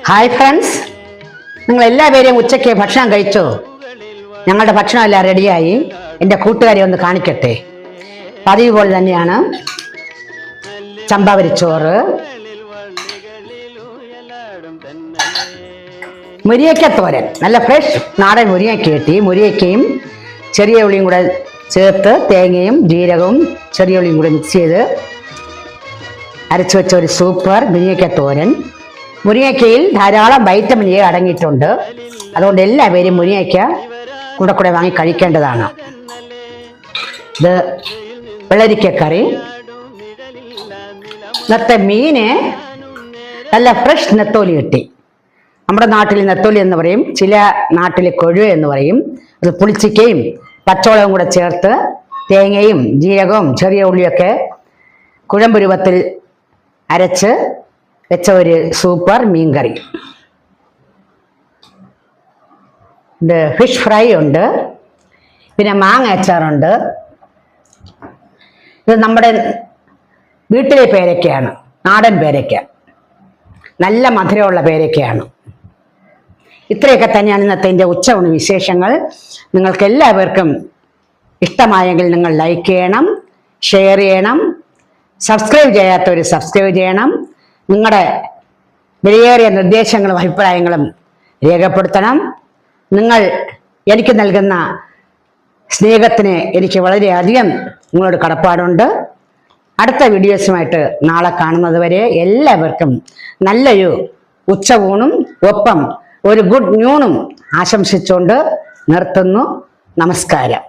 Hi friends, നിങ്ങൾ എല്ലാവരെയും ഉച്ചയ്ക്ക് ഭക്ഷണം കഴിച്ചോ? ഞങ്ങളുടെ ഭക്ഷണം എല്ലാം റെഡിയായി. എൻ്റെ കൂട്ടുകാരെ ഒന്ന് കാണിക്കട്ടെ. പതിവ് പോലെ തന്നെയാണ് ചമ്പവരിച്ചോറ്, മുരിങ്ങയ്ക്കത്തോരൻ, നല്ല ഫ്രഷ് നാടൻ മുരിങ്ങയ്ക്ക കിട്ടി. മുരിങ്ങയ്ക്കയും ചെറിയ ഉള്ളിയും കൂടെ ചേർത്ത് തേങ്ങയും ജീരകവും ചെറിയ ഉള്ളിയും കൂടെ മിക്സ് ചെയ്ത് അരച്ചു വെച്ച ഒരു സൂപ്പർ മുരിങ്ങയ്ക്കത്തോരൻ. മുരിങ്ങയ്ക്കയിൽ ധാരാളം വൈറ്റമിൻ എ അടങ്ങിയിട്ടുണ്ട്. അതുകൊണ്ട് എല്ലാവരും മുരിങ്ങയ്ക്ക കൂടെ വാങ്ങി കഴിക്കേണ്ടതാണ്. ഇത് വെള്ളരിക്കക്കറി. ഇന്നത്തെ മീന് നല്ല ഫ്രഷ് നെത്തോലി കിട്ടി. നമ്മുടെ നാട്ടിൽ നെത്തോലി എന്ന് പറയും, ചില നാട്ടിൽ കൊഴുവ എന്ന് പറയും. അത് പുളിച്ചിക്കയും പച്ചവളവും കൂടെ ചേർത്ത് തേങ്ങയും ജീരകവും ചെറിയ ഉള്ളിയൊക്കെ കുഴമ്പ് രൂപത്തിൽ അരച്ച് വെച്ച ഒരു സൂപ്പർ മീൻകറി. ഇത് ഫിഷ് ഫ്രൈ ഉണ്ട്, പിന്നെ മാങ്ങ അച്ചാറുണ്ട്. ഇത് നമ്മുടെ വീട്ടിലെ പേരയ്ക്കയാണ്, നാടൻ പേരയ്ക്ക, നല്ല മധുരമുള്ള പേരയ്ക്കയാണ്. ഇത്രയൊക്കെ തന്നെയാണ് ഇന്നത്തെ എൻ്റെ ഉച്ചയൂണ് വിശേഷങ്ങൾ. നിങ്ങൾക്ക് എല്ലാവർക്കും ഇഷ്ടമായെങ്കിൽ നിങ്ങൾ ലൈക്ക് ചെയ്യണം, ഷെയർ ചെയ്യണം, സബ്സ്ക്രൈബ് ചെയ്യാത്തവർ സബ്സ്ക്രൈബ് ചെയ്യണം. നിങ്ങളുടെ വിലയേറിയ നിർദ്ദേശങ്ങളും അഭിപ്രായങ്ങളും രേഖപ്പെടുത്തണം. നിങ്ങൾ എനിക്ക് നൽകുന്ന സ്നേഹത്തിന് എനിക്ക് വളരെയധികം നിങ്ങളോട് കടപ്പാടുണ്ട്. അടുത്ത വീഡിയോസുമായിട്ട് നാളെ കാണുന്നത് വരെ എല്ലാവർക്കും നല്ലൊരു ഉച്ചയൂണും ഒപ്പം ഒരു ഗുഡ് ന്യൂണും ആശംസിച്ചുകൊണ്ട് നിർത്തുന്നു. നമസ്കാരം.